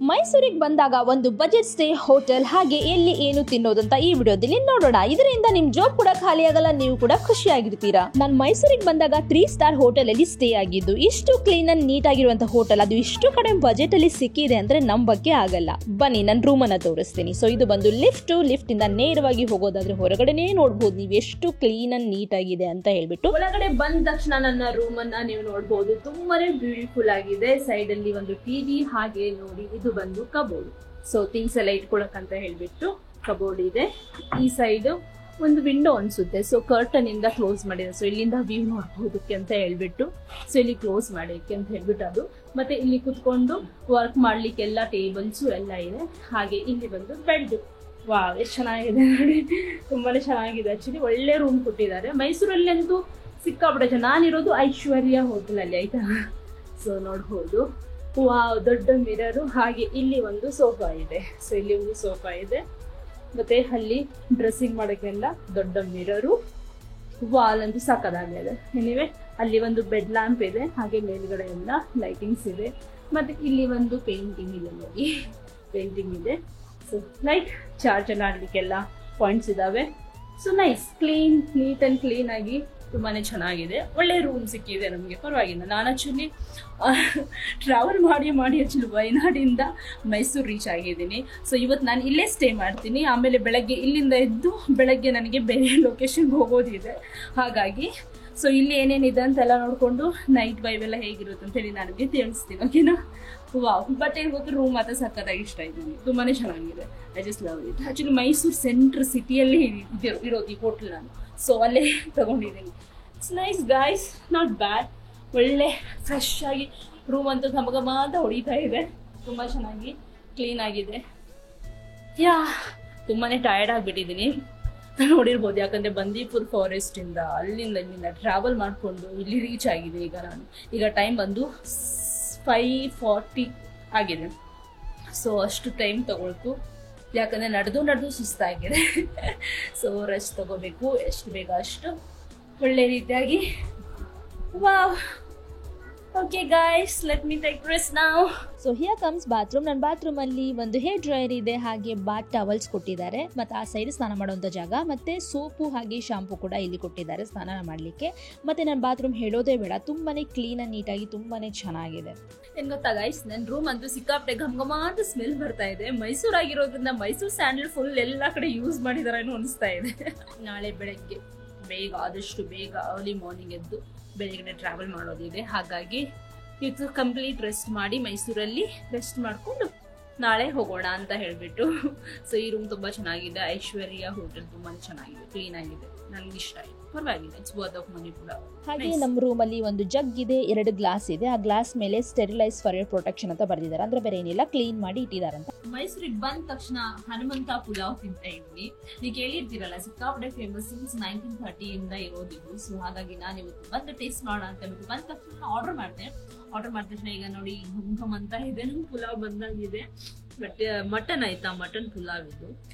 ಮೈಸೂರಿಗೆ ಬಂದಾಗ ಒಂದು ಬಜೆಟ್ ಸ್ಟೇ ಹೋಟೆಲ್ ಹಾಗೆ ಎಲ್ಲಿ ಏನು ತಿನ್ನೋದಂತ ಈ ವಿಡಿಯೋದಲ್ಲಿ ನೋಡೋಣ. ಇದರಿಂದ ನಿಮ್ ಜಾಬ್ ಕೂಡ ಖಾಲಿ ಆಗಲ್ಲ, ನೀವು ಕೂಡ ಖುಷಿಯಾಗಿರ್ತೀರಾ. ನಾನು ಮೈಸೂರಿಗೆ ಬಂದಾಗ 3 ಸ್ಟಾರ್ ಹೋಟೆಲ್ ಅಲ್ಲಿ ಸ್ಟೇ ಆಗಿದ್ದು. ಇಷ್ಟು ಕ್ಲೀನ್ ಅಂಡ್ ನೀಟ್ ಆಗಿರುವಂತಹ ಹೋಟೆಲ್, ಅದು ಇಷ್ಟು ಕಡಿಮೆ ಬಜೆಟ್ ಅಲ್ಲಿ ಸಿಕ್ಕಿದೆ ಅಂದ್ರೆ ನಂಬಕ್ಕೆ ಆಗಲ್ಲ. ಬನ್ನಿ ನನ್ನ ರೂಮ್ ಅನ್ನ ತೋರಿಸ್ತೀನಿ. ಸೊ ಇದು ಬಂದು ಲಿಫ್ಟ್ ಇಂದ ನೇರವಾಗಿ ಹೋಗೋದಾದ್ರೆ ಹೊರಗಡೆನೇ ನೋಡಬಹುದು ನೀವು ಎಷ್ಟು ಕ್ಲೀನ್ ಅಂಡ್ ನೀಟ್ ಆಗಿದೆ ಅಂತ ಹೇಳ್ಬಿಟ್ಟು. ಒಳಗಡೆ ಬಂದ ತಕ್ಷಣ ನನ್ನ ರೂಮ್ ಅನ್ನ ನೀವು ನೋಡಬಹುದು, ತುಂಬಾನೇ ಬ್ಯೂಟಿಫುಲ್ ಆಗಿದೆ. ಸೈಡ್ ಅಲ್ಲಿ ಒಂದು ಟಿವಿ, ಹಾಗೆ ನೋಡಿ ಇದು ಬಂದು ಕಬೋರ್ಡ್. ಸೊ ಥಿಂಗ್ಸ್ ಎಲ್ಲ ಇಟ್ಕೊಳಕಂತ ಹೇಳ್ಬಿಟ್ಟು ಕಬೋರ್ಡ್ ಇದೆ. ಈ ಸೈಡ್ ಒಂದು ವಿಂಡೋ ಅನ್ಸುತ್ತೆ, ಸೊ ಕರ್ಟನ್ ಇಂದ ಕ್ಲೋಸ್ ಮಾಡಿದೆ. ಸೊ ಇಲ್ಲಿಂದ ವ್ಯೂ ನೋಡಬಹುದಕ್ಕೆ ಅಂತ ಹೇಳ್ಬಿಟ್ಟು, ಸೊ ಇಲ್ಲಿ ಕ್ಲೋಸ್ ಮಾಡಕ್ಕೆ ಅಂತ ಹೇಳ್ಬಿಟ್ಟು ಅದು. ಮತ್ತೆ ಇಲ್ಲಿ ಕುತ್ಕೊಂಡು ವರ್ಕ್ ಮಾಡ್ಲಿಕ್ಕೆಲ್ಲ ಟೇಬಲ್ಸ್ ಎಲ್ಲ ಇದೆ. ಹಾಗೆ ಇಲ್ಲಿ ಬಂದು ಬೆಡ್. ವಾವ್, ಎಷ್ಟು ಚೆನ್ನಾಗಿದೆ ನೋಡಿ, ತುಂಬಾನೇ ಚೆನ್ನಾಗಿದೆ. ಆಕ್ಚುಲಿ ಒಳ್ಳೆ ರೂಮ್ ಕೊಟ್ಟಿದ್ದಾರೆ. ಮೈಸೂರಲ್ಲಿ ಅಂತೂ ಸಿಕ್ಕಾಬಿಟ್ಟೆ. ನಾನಿರೋದು ಐಶ್ವರ್ಯ ಹೋಟೆಲ್ ಅಲ್ಲಿ, ಆಯ್ತಾ. ಸೊ ನೋಡ್ಬೋದು, ವಾವ್, ದೊಡ್ಡ ಮಿರರು. ಹಾಗೆ ಇಲ್ಲಿ ಒಂದು ಸೋಫಾ ಇದೆ. ಸೊ ಇಲ್ಲಿ ಒಂದು ಸೋಫಾ ಇದೆ. ಮತ್ತೆ ಅಲ್ಲಿ ಡ್ರೆಸ್ಸಿಂಗ್ ಮಾಡೋಕ್ಕೆಲ್ಲ ದೊಡ್ಡ ಮಿರರು. ವಾಲ್ ಅಂತೂ ಸಕ್ಕದಾಗಿದೆ. ಎನಿವೆ ಅಲ್ಲಿ ಒಂದು ಬೆಡ್ ಲ್ಯಾಂಪ್ ಇದೆ. ಹಾಗೆ ಮೇಲ್ಗಡೆ ಎಲ್ಲ ಲೈಟಿಂಗ್ಸ್ ಇದೆ. ಮತ್ತೆ ಇಲ್ಲಿ ಒಂದು ಪೇಂಟಿಂಗ್ ಇದೆ ನೋಡಿ, ಪೇಂಟಿಂಗ್ ಇದೆ. ಸೊ ಲೈಟ್ ಚಾರ್ಜ್ ಎಲ್ಲ ಆಡ್ಲಿಕ್ಕೆಲ್ಲ ಪಾಯಿಂಟ್ಸ್ ಇದಾವೆ. So nice, clean, neat and clean ಆಗಿ ತುಂಬಾನೇ ಚೆನ್ನಾಗಿದೆ. ಒಳ್ಳೆ ರೂಮ್ ಸಿಕ್ಕಿದೆ ನಮಗೆ, ಪರವಾಗಿಲ್ಲ. ನಾನು ಆಕ್ಚುಲಿ ಟ್ರಾವೆಲ್ ಮಾಡಿ ಆಕ್ಚುಲಿ ವಯನಾಡಿಂದ ಮೈಸೂರು ರೀಚ್ ಆಗಿದ್ದೀನಿ. ಸೊ ಇವತ್ತು ನಾನು ಇಲ್ಲೇ ಸ್ಟೇ ಮಾಡ್ತೀನಿ. ಆಮೇಲೆ ಬೆಳಗ್ಗೆ ಇಲ್ಲಿಂದ ಎದ್ದು ಬೆಳಗ್ಗೆ ನನಗೆ ಬೇರೆ ಲೊಕೇಶನ್ಗೆ ಹೋಗೋದಿದೆ. ಹಾಗಾಗಿ ಸೊ ಇಲ್ಲಿ ಏನೇನಿದೆ ಅಂತೆಲ್ಲ ನೋಡಿಕೊಂಡು ನೈಟ್ ವೈವ್ ಎಲ್ಲ ಹೇಗಿರುತ್ತೆ ಅಂತೇಳಿ ನನಗೆ ತಿಳಿಸ್ತೀನಿ, ಓಕೆನಾ. ವಾವ್, ಬಟ್ ಏನು ಗೊತ್ತು, ರೂಮ್ ಮಾತ್ರ ಸಕ್ಕತ್ತಾಗಿ ಇಷ್ಟ ಆಯ್ತು ನನಗೆ, ತುಂಬಾನೇ ಚೆನ್ನಾಗಿದೆ. I just love it. Actually Mysuru centre ಸಿಟಿಯಲ್ಲಿ ಇರೋದು ಈ ಹೋಟೆಲ್ ನಾನು. ಸೊ ಅಲ್ಲೇ ತಗೊಂಡಿದ್ದೀನಿ. It's nice guys, not bad. ಒಳ್ಳೆ ಫ್ರೆಶ್ ಆಗಿ ರೂಮ್ ಅಂತೂ ಘಮಘಮ ಅಂತ ಹೊಡಿತಾ ಇದೆ. ತುಂಬ ಚೆನ್ನಾಗಿ ಕ್ಲೀನ್ ಆಗಿದೆ. ಯಾ, ತುಂಬಾನೇ ಟಯರ್ಡ್ ಆಗಿಬಿಟ್ಟಿದ್ದೀನಿ ನೋಡಿರ್ಬೋದು. ಯಾಕಂದರೆ ಬಂದೀಪುರ್ ಫಾರೆಸ್ಟಿಂದ ಇಲ್ಲಿಂದ ಟ್ರಾವೆಲ್ ಮಾಡಿಕೊಂಡು ಇಲ್ಲಿ ರೀಚ್ ಆಗಿದೆ. ಈಗ ಟೈಮ್ ಬಂದು 5:40 ಆಗಿದೆ. ಸೊ ಅಷ್ಟು ಟೈಮ್ ತಗೊಳ್ತು, ಯಾಕಂದರೆ ನಡೆದು ಸುಸ್ತಾಗಿದೆ. ಸೊ ರೆಸ್ಟ್ ತಗೋಬೇಕು, ಎಷ್ಟು ಬೇಗ ಅಷ್ಟು ಒಳ್ಳೆ ರೀತಿಯಾಗಿ. Wow, okay guys, let me take rest now. So here comes bathroom. ನನ್ನ ಬಾತ್ರೂಮ್ ಅಲ್ಲಿ ಒಂದು ಹೇರ್ ಡ್ರೈಯರ್ ಇದೆ, ಹಾಗೆ ಬಾತ್ ಟವಲ್ಸ್ ಕೊಟ್ಟಿದ್ದಾರೆ. ಮತ್ತೆ ಆ ಸೈಡ್ ಸ್ನಾನ ಮಾಡುವಂತ ಜಾಗ, ಮತ್ತೆ ಸೋಪು ಹಾಗೆ ಶಾಂಪು ಕೂಡ ಇಲ್ಲಿ ಕೊಟ್ಟಿದ್ದಾರೆ ಸ್ನಾನ ಮಾಡಲಿಕ್ಕೆ. ಮತ್ತೆ ನನ್ನ ಬಾತ್ರೂಮ್ ಹೇಳೋದೇ ಬೇಡ, ತುಂಬಾನೇ ಕ್ಲೀನ್ ಅಂಡ್ ನೀಟಾಗಿ ತುಂಬಾನೇ ಚೆನ್ನಾಗಿದೆ. ಏನ್ ಗೊತ್ತಾ ಗೈಸ್, ನನ್ನ ರೂಮ್ ಅಂತೂ ಸಿಕ್ಕಾಪಟ್ಟೆ ಘಮಘಮ ಅಂತ ಸ್ಮೆಲ್ ಬರ್ತಾ ಇದೆ. ಮೈಸೂರಾಗಿರೋದ್ರಿಂದ ಮೈಸೂರು ಸ್ಯಾಂಡಲ್ ಫುಲ್ ಎಲ್ಲ ಕಡೆ ಯೂಸ್ ಮಾಡಿದಾರೇನೋ ಅನಿಸ್ತಾ ಇದೆ. ನಾಳೆ ಬೆಳಗ್ಗೆ ಬೇಗ, ಆದಷ್ಟು ಬೇಗ ಅರ್ಲಿ ಮಾರ್ನಿಂಗ್ ಎದ್ದು ಬೆಳಗ್ಗೆ ಟ್ರಾವೆಲ್ ಮಾಡೋದಿದೆ. ಹಾಗಾಗಿ ಇವತ್ತು ಕಂಪ್ಲೀಟ್ ರೆಸ್ಟ್ ಮಾಡಿ ಮೈಸೂರಲ್ಲಿ ರೆಸ್ಟ್ ಮಾಡಿಕೊಂಡು ನಾಳೆ ಹೋಗೋಣ ಅಂತ ಹೇಳ್ಬಿಟ್ಟು. ಸೊ ಈ ರೂಮ್ ತುಂಬಾ ಚೆನ್ನಾಗಿದೆ. ಐಶ್ವರ್ಯ ಹೋಟೆಲ್ ತುಂಬಾ ಚೆನ್ನಾಗಿದೆ, ಕ್ಲೀನ್ ಆಗಿದೆ, ನನ್ಗೆ ಇಷ್ಟ ಆಯ್ತು, ಪರವಾಗಿಲ್ಲ. ಇಟ್ಸ್ ವರ್ತ್ ಆಫ್ ಮನಿ ಕೂಡ. ಹಾಗೆ ನಮ್ಮ ರೂಮ್ ಅಲ್ಲಿ ಒಂದು ಜಗ್ ಇದೆ, 2 ಗ್ಲಾಸ್ ಇದೆ. ಆ ಗ್ಲಾಸ್ ಮೇಲೆ ಸ್ಟೆರಿಲೈಸ್ ಫಾರ್ ಏರ್ ಪ್ರೊಟೆಕ್ಷನ್ ಅಂತ ಬರ್ದಿದ್ದಾರೆ, ಅಂದ್ರೆ ಬೇರೆ ಏನಿಲ್ಲ, ಕ್ಲೀನ್ ಮಾಡಿ ಇಟ್ಟಿದಾರಂತ. ಮೈಸೂರಿಗೆ ಬಂದ ತಕ್ಷಣ ಹನುಮಂತ ಪುಲಾವ್ ತಿಂತ ಇದ್ವಿ. ನೀವು ಕೇಳಿರ್ತೀರಲ್ಲ, ಸಿಕ್ಕಾಪಟ್ಟೆ ಫೇಮಸ್, ಸಿನ್ಸ್ 1930 ಇಂದ ಇರೋದಿದು. ಸೊ ಹಾಗಾಗಿ ನಾನು ಇವತ್ತು ಬಂದು ಟೇಸ್ಟ್ ಮಾಡೋಣ ಅಂತ ಹೇಳ್ಬಿಟ್ಟು ಬಂದ ತಕ್ಷಣ ಆರ್ಡರ್ ಮಾಡಿದ ತಕ್ಷಣ ಈಗ ನೋಡಿ ಘಮ್ ಅಂತ ಇದೆ, ನಮ್ ಪುಲಾವ್ ಬಂದಾಗಿದೆ. ಬಟ್ ಮಟನ್ ಆಯ್ತಾ, ಮಟನ್ ಪುಲಾವ್ ಇದು.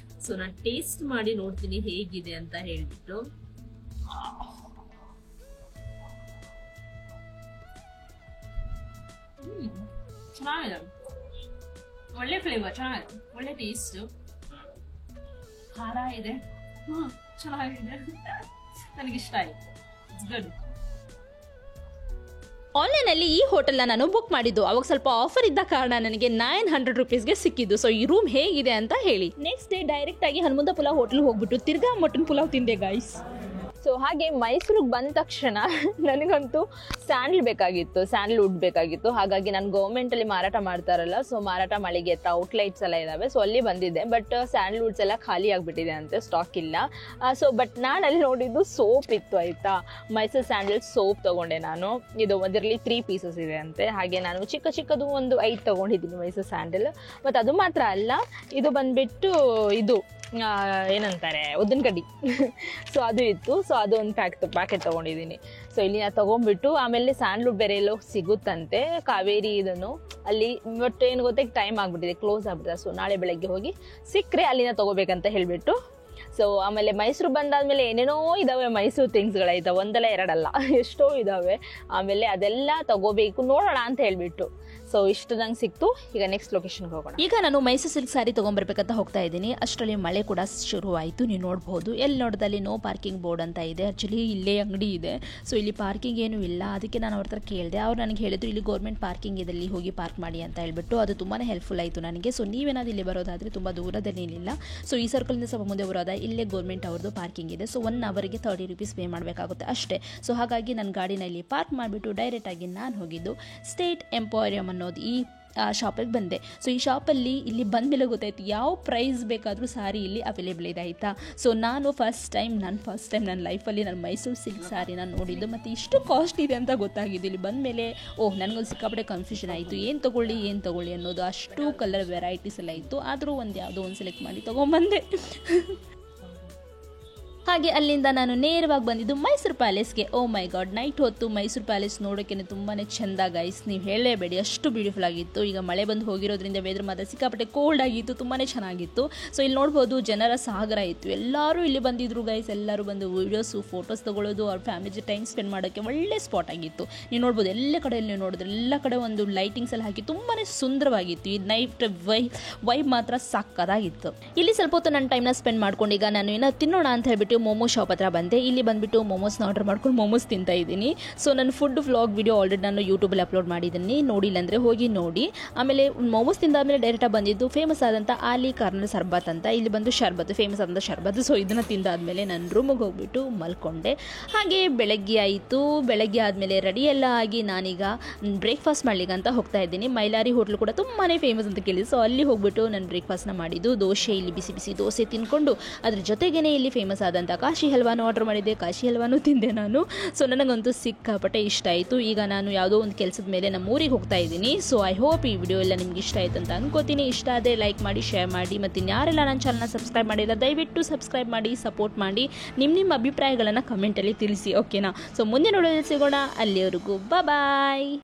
ಸೊ ನಾನು ಟೇಸ್ಟ್ ಮಾಡಿ ನೋಡ್ತೀನಿ ಹೇಗಿದೆ ಅಂತ ಹೇಳ್ಬಿಟ್ಟು. ಚೆನ್ನಾಗಿದೆ, ಒಳ್ಳೆ ಫ್ಲೇವರ್, ಚೆನ್ನಾಗಿದೆ, ಒಳ್ಳೆ ಟೇಸ್ಟ್, ಖಾರ ಇದೆ, ಚೆನ್ನಾಗಿದೆ, ನನಗಿಷ್ಟ ಆಯ್ತು. It's good. ಆನ್ಲೈನ್ ಅಲ್ಲಿ ಈ ಹೋಟೆಲ್ ನಾನು ಬುಕ್ ಮಾಡಿದ್ದು. ಅವಾಗ ಸ್ವಲ್ಪ ಆಫರ್ ಇದ್ದ ಕಾರಣ ನನಗೆ 900 ರುಪೀಸ್ಗೆ ಸಿಕ್ಕಿದ್ದು. ಸೊ ಈ ರೂಮ್ ಹೇಗಿದೆ ಅಂತ ಹೇಳಿ. ನೆಕ್ಸ್ಟ್ ಡೇ ಡೈರೆಕ್ಟ್ ಆಗಿ ಹನುಮಂತ ಪುಲಾವ್ ಹೋಟೆಲ್ ಹೋಗ್ಬಿಟ್ಟು ತಿರ್ಗಾ ಮಟನ್ ಪುಲಾವ್ ತಿಂದೆ ಗೈಸ್. ಸೊ ಹಾಗೆ ಮೈಸೂರಿಗೆ ಬಂದ ತಕ್ಷಣ ನನಗಂತೂ ಸ್ಯಾಂಡಲ್ವುಡ್ ಬೇಕಾಗಿತ್ತು. ಹಾಗಾಗಿ ನಾನು ಗೌರ್ಮೆಂಟಲ್ಲಿ ಮಾರಾಟ ಮಾಡ್ತಾರಲ್ಲ, ಸೊ ಮಾರಾಟ ಮಳಿಗೆ ಹತ್ರ ಔಟ್ಲೆಟ್ಸ್ ಎಲ್ಲ ಇದಾವೆ. ಸೊ ಅಲ್ಲಿ ಬಂದಿದ್ದೆ, ಬಟ್ ಸ್ಯಾಂಡಲ್ವುಡ್ಸ್ ಎಲ್ಲ ಖಾಲಿ ಆಗಿಬಿಟ್ಟಿದೆ ಅಂತೆ, ಸ್ಟಾಕ್ ಇಲ್ಲ. ಸೊ ಬಟ್ ನಾನು ಅಲ್ಲಿ ನೋಡಿದ್ದು ಸೋಪ್ ಇತ್ತು, ಆಯಿತಾ. ಮೈಸೂರು ಸ್ಯಾಂಡಲ್ ಸೋಪ್ ತೊಗೊಂಡೆ ನಾನು. ಇದು ಅದರಲ್ಲಿ 3 ಪೀಸಸ್ ಇದೆ ಅಂತೆ. ಹಾಗೆ ನಾನು ಚಿಕ್ಕದು ಒಂದು 5 ತೊಗೊಂಡಿದ್ದೀನಿ ಮೈಸೂರು ಸ್ಯಾಂಡಲ್. ಮತ್ತು ಅದು ಮಾತ್ರ ಅಲ್ಲ, ಇದು ಬಂದುಬಿಟ್ಟು ಇದು ಏನಂತಾರೆ, ಉದ್ದಿನ ಕಡ್ಡಿ. ಸೊ ಅದು ಇತ್ತು. ಸೊ ಅದು ಒಂದು ಪ್ಯಾಕೆಟ್ ತೊಗೊಂಡಿದ್ದೀನಿ. ಸೊ ಇಲ್ಲಿ ನಾನು ತೊಗೊಂಡ್ಬಿಟ್ಟು ಆಮೇಲೆ ಸ್ಯಾಂಡ್ಲ್ವುಡ್ ಬೇರೆ ಎಲ್ಲೋ ಸಿಗುತ್ತಂತೆ, ಕಾವೇರಿ ಇದನ್ನು ಅಲ್ಲಿ. ಬಟ್ ಏನು ಗೊತ್ತೇ, ಟೈಮ್ ಆಗಿಬಿಟ್ಟಿದೆ, ಕ್ಲೋಸ್ ಆಗಿಬಿಟ್ಟಿದೆ. ಸೊ ನಾಳೆ ಬೆಳಗ್ಗೆ ಹೋಗಿ ಸಿಕ್ಕರೆ ಅಲ್ಲಿನ ತೊಗೋಬೇಕಂತ ಹೇಳಿಬಿಟ್ಟು. ಸೊ ಆಮೇಲೆ ಮೈಸೂರು ಬಂದಾದ್ಮೇಲೆ ಏನೇನೋ ಇದಾವೆ ಮೈಸೂರು ಥಿಂಗ್ಸ್ಗಳಾಯ್ತಾ, ಒಂದಲ್ಲ ಎರಡಲ್ಲ ಎಷ್ಟೋ ಇದಾವೆ. ಆಮೇಲೆ ಅದೆಲ್ಲ ತಗೋಬೇಕು ನೋಡೋಣ ಅಂತ ಹೇಳ್ಬಿಟ್ಟು. ಸೊ ಸೊ ಇಷ್ಟು ನಂಗೆ ಸಿಕ್ತು. ಈಗ ನೆಕ್ಸ್ಟ್ ಲೊಕೇಶನ್ಗೆ ಹೋಗೋಣ. ಈಗ ನಾನು ಮೈಸೂರು ಸಿಲ್ಕ್ ಸ್ಯಾರಿ ತೊಗೊಂಬರ್ಬೇಕಂತ ಹೋಗ್ತಾ ಇದ್ದೀನಿ. ಅಷ್ಟರಲ್ಲಿ ಮಳೆ ಕೂಡ ಶುರುವಾಯಿತು. ನೀವು ನೋಡ್ಬೋದು, ಎಲ್ಲಿ ನೋಡಿದಲ್ಲಿ ನೋ ಪಾರ್ಕಿಂಗ್ ಬೋರ್ಡ್ ಅಂತ ಇದೆ. ಆ್ಯಕ್ಚುಲಿ ಇಲ್ಲೇ ಅಂಗಡಿ ಇದೆ, ಸೊ ಇಲ್ಲಿ ಪಾರ್ಕಿಂಗ್ ಏನೂ ಇಲ್ಲ. ಅದಕ್ಕೆ ನಾನು ಅವ್ರ ಹತ್ರ ಕೇಳಿದೆ. ಅವ್ರು ನನಗೆ ಹೇಳಿದ್ರು ಇಲ್ಲಿ ಗೌರ್ಮೆಂಟ್ ಪಾರ್ಕಿಂಗ್ ಇದೆ, ಇಲ್ಲಿ ಹೋಗಿ ಪಾರ್ಕ್ ಮಾಡಿ ಅಂತ ಹೇಳ್ಬಿಟ್ಟು. ಅದು ತುಂಬಾ ಹೆಲ್ಪ್ಫುಲ್ ಆಯಿತು ನನಗೆ. ಸೊ ನೀವೇನಾದ್ರು ಇಲ್ಲಿ ಬರೋದಾದರೆ ತುಂಬ ದೂರದಲ್ಲೇನಿಲ್ಲ, ಸೊ ಈ ಸರ್ಕಲ್ನಿಂದ ಸ್ವಲ್ಪ ಮುಂದೆ ಬರೋದ ಇಲ್ಲೇ ಗೌರ್ಮೆಂಟ್ ಅವ್ರದ್ದು ಪಾರ್ಕಿಂಗ್ ಇದೆ. ಸೊ 1 ಅವರ್ಗೆ 30 ರೂಪೀಸ್ ಪೇ ಮಾಡಬೇಕಾಗುತ್ತೆ ಅಷ್ಟೇ. ಸೊ ಹಾಗಾಗಿ ನನ್ನ ಗಾಡಿನ ಇಲ್ಲಿ ಪಾರ್ಕ್ ಮಾಡಿಬಿಟ್ಟು ಡೈರೆಕ್ಟಾಗಿ ನಾನು ಹೋಗಿದ್ದು ಸ್ಟೇಟ್ ಎಂಪೋರಿಯಂ ಅನ್ನೋದು ಈ ಶಾಪಿಗೆ ಬಂದೆ. ಸೊ ಈ ಶಾಪಲ್ಲಿ ಇಲ್ಲಿ ಬಂದ ಮೇಲೆ ಗೊತ್ತಾಯಿತು ಯಾವ ಪ್ರೈಸ್ ಬೇಕಾದರೂ ಸಾರಿ ಇಲ್ಲಿ ಅವೈಲೇಬಲ್ ಇದೆ ಆಯಿತಾ. ಸೊ ನಾನು ಫಸ್ಟ್ ಟೈಮ್ ನನ್ನ ಲೈಫಲ್ಲಿ ನಾನು ಮೈಸೂರು ಸಿಲ್ಕ್ ಸ್ಯಾರಿನ ನೋಡಿದ್ದು, ಮತ್ತು ಇಷ್ಟು ಕಾಸ್ಟ್ ಇದೆ ಅಂತ ಗೊತ್ತಾಗಿದ್ದು ಇಲ್ಲಿ ಬಂದ ಮೇಲೆ. ನನಗೊಂದು ಸಿಕ್ಕಾಪಟ್ಟೆ ಕನ್ಫ್ಯೂಷನ್ ಆಯಿತು, ಏನು ತೊಗೊಳ್ಳಿ ಅನ್ನೋದು. ಅಷ್ಟು ಕಲರ್ ವೆರೈಟೀಸ್ ಎಲ್ಲ ಇತ್ತು, ಆದರೂ ಯಾವುದೋ ಒಂದು ಸೆಲೆಕ್ಟ್ ಮಾಡಿ ತೊಗೊಂಬಂದೆ. ಹಾಗೆ ಅಲ್ಲಿಂದ ನಾನು ನೇರವಾಗಿ ಬಂದಿದ್ದು ಮೈಸೂರು ಪ್ಯಾಲೇಸ್ಗೆ. ಓ ಮೈ ಗಾಡ್, ನೈಟ್ ಹೊತ್ತು ಮೈಸೂರು ಪ್ಯಾಲೇಸ್ ನೋಡೋಕ್ಕೆ ತುಂಬಾ ಚೆಂದ ಗೈಸ್, ನೀವು ಹೇಳಲೇಬೇಡಿ, ಅಷ್ಟು ಬ್ಯೂಟಿಫುಲ್ ಆಗಿತ್ತು. ಈಗ ಮಳೆ ಬಂದು ಹೋಗಿರೋದ್ರಿಂದ ವೆದರ್ ಮಾತ್ರ ಸಿಕ್ಕಾಪಟ್ಟೆ ಕೋಲ್ಡ್ ಆಗಿತ್ತು, ತುಂಬಾ ಚೆನ್ನಾಗಿತ್ತು. ಸೊ ಇಲ್ಲಿ ನೋಡ್ಬೋದು ಜನರ ಸಾಗರ ಇತ್ತು, ಎಲ್ಲರೂ ಇಲ್ಲಿ ಬಂದಿದ್ರು ಗೈಸ್. ಎಲ್ಲರೂ ಬಂದು ವೀಡಿಯೋಸು ಫೋಟೋಸ್ ತೊಗೊಳ್ಳೋದು, ಅವ್ರ ಫ್ಯಾಮಿಲಿ ಜೊತೆ ಟೈಮ್ ಸ್ಪೆಂಡ್ ಮಾಡೋಕ್ಕೆ ಒಳ್ಳೆ ಸ್ಪಾಟ್ ಆಗಿತ್ತು. ನೀವು ನೋಡ್ಬೋದು ಎಲ್ಲ ಕಡೆಯಲ್ಲಿ ನೀವು ನೋಡಿದ್ರೆ ಎಲ್ಲ ಕಡೆ ಒಂದು ಲೈಟಿಂಗ್ಸ್ ಎಲ್ಲ ಹಾಕಿ ತುಂಬಾ ಸುಂದರವಾಗಿತ್ತು. ಈ ನೈಟ್ ವೈಬ್ ಮಾತ್ರ ಸಾಕಾಗಿತ್ತು. ಇಲ್ಲಿ ಸ್ವಲ್ಪ ಹೊತ್ತು ನನ್ನ ಟೈಮ್ನ ಸ್ಪೆಂಡ್ ಮಾಡ್ಕೊಂಡು ಈಗ ನಾನು ಏನೋ ತಿನ್ನೋಣ ಅಂತ ಹೇಳ್ಬಿಟ್ಟು ಮೋಮೋ ಶಾಪ್ ಹತ್ರ ಬಂದೆ. ಇಲ್ಲಿ ಬಂದುಬಿಟ್ಟು ಮೋಮೋಸ್ನ ಆರ್ಡರ್ ಮಾಡ್ಕೊಂಡು ಮೋಮೋಸ್ ತಿಂತಾ ಇದ್ದೀನಿ. ಸೊ ನನ್ನ ಫುಡ್ ವ್ಲಾಗ್ ವಿಡಿಯೋ ಆಲ್ರೆಡಿ ನಾನು ಯೂಟ್ಯೂಬಲ್ಲಿ ಅಪ್ಲೋಡ್ ಮಾಡಿದ್ದೀನಿ, ನೋಡಿಲ್ಲ ಅಂದರೆ ಹೋಗಿ ನೋಡಿ. ಆಮೇಲೆ ಮೋಮೋಸ್ ತಿಂದಾದ್ಮೇಲೆ ಡೈರೆಕ್ಟಾಗಿ ಬಂದಿದ್ದು ಫೇಮಸ್ ಆದಂಥ ಆಲಿ ಕಾರ್ನರ್ ಶರ್ಬತ್ ಅಂತ. ಇಲ್ಲಿ ಬಂದು ಶರ್ಬತ್ತು, ಫೇಮಸ್ ಆದಂಥ ಶರ್ಬತ್ತು. ಸೊ ಇದನ್ನು ತಿಂದಾದ್ಮೇಲೆ ನಾನು ರೂಮಿಗೆ ಹೋಗ್ಬಿಟ್ಟು ಮಲ್ಕೊಂಡೆ. ಹಾಗೆ ಬೆಳಗ್ಗೆ ಆಯಿತು. ಬೆಳಗ್ಗೆ ಆದಮೇಲೆ ರೆಡಿ ಎಲ್ಲ ಆಗಿ ನಾನೀಗ ಬ್ರೇಕ್ಫಾಸ್ಟ್ ಮಾಡ್ಲಿಕ್ಕೆ ಅಂತ ಹೋಗ್ತಾ ಇದ್ದೀನಿ. ಮೈಲಾರಿ ಹೋಟ್ಲು ಕೂಡ ತುಂಬಾ ಫೇಮಸ್ ಅಂತ ಕೇಳಿದ್ದು. ಸೊ ಅಲ್ಲಿ ಹೋಗ್ಬಿಟ್ಟು ನಾನು ಬ್ರೇಕ್ಫಾಸ್ಟ್ನ ಮಾಡಿದ್ದು. ದೋಸೆ, ಇಲ್ಲಿ ಬಿಸಿ ಬಿಸಿ ದೋಸೆ ತಿನ್ಕೊಂಡು ಅದ್ರ ಜೊತೆಗೇ ಇಲ್ಲಿ ಫೇಮಸ್ ಆದಂಥ ಕಾಶಿ ಹಲ್ವಾನು ಆರ್ಡರ್ ಮಾಡಿದ್ದೆ. ಕಾಶಿ ಹಲ್ವಾನು ತಿಂದೆ ನಾನು. ಸೊ ನನಗಂತೂ ಸಿಕ್ಕಾಪಟ್ಟೆ ಇಷ್ಟ ಆಯಿತು. ಈಗ ನಾನು ಯಾವುದೋ ಒಂದು ಕೆಲಸದ ಮೇಲೆ ನಮ್ಮ ಊರಿಗೆ ಹೋಗ್ತಾ ಇದ್ದೀನಿ. ಸೊ ಐ ಹೋಪ್ ಈ ವಿಡಿಯೋ ಎಲ್ಲ ನಿಮ್ಗೆ ಇಷ್ಟ ಆಯಿತು ಅಂತ ಅನ್ಕೋತೀನಿ. ಇಷ್ಟ ಆದರೆ ಲೈಕ್ ಮಾಡಿ, ಶೇರ್ ಮಾಡಿ, ಮತ್ತು ಇನ್ಯಾರೆಲ್ಲ ನನ್ನ ಚಾನಲ್ನ ಸಬ್ಸ್ಕ್ರೈಬ್ ಮಾಡಿಲ್ಲ ದಯವಿಟ್ಟು ಸಬ್ಸ್ಕ್ರೈಬ್ ಮಾಡಿ, ಸಪೋರ್ಟ್ ಮಾಡಿ. ನಿಮ್ಮ ಅಭಿಪ್ರಾಯಗಳನ್ನು ಕಮೆಂಟಲ್ಲಿ ತಿಳಿಸಿ, ಓಕೆನಾ. ಸೊ ಮುಂದೆ ನೋಡೋದು ಸಿಗೋಣ, ಅಲ್ಲಿವರೆಗೂ ಬಾಯ್.